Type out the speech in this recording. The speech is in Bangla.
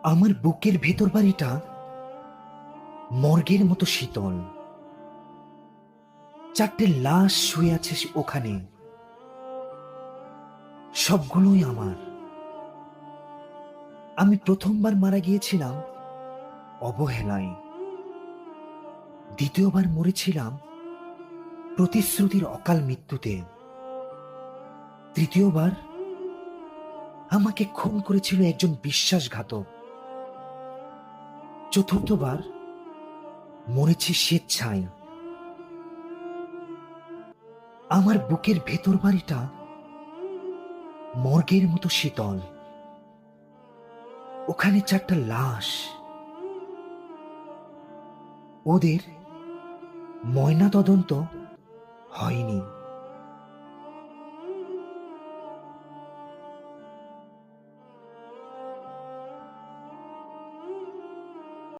আমার বুকের ভেতর বাড়িটা মর্গের মতো শীতল। চারটে লাশ শুয়ে আছে ওখানে, সবগুলোই আমার। আমি প্রথমবার মারা গিয়েছিলাম অবহেলায়, দ্বিতীয়বার মরেছিলাম প্রতিশ্রুতির অকাল মৃত্যুতে, তৃতীয়বার আমাকে খুন করেছিল একজন বিশ্বাসঘাতক, চতুর্থবার মরেছি স্বেচ্ছায়। আমার বুকের ভেতর বাড়িটা মর্গের মতো শীতল। ওখানে চারটা লাশ, ওদের ময়না তদন্ত হয়নি।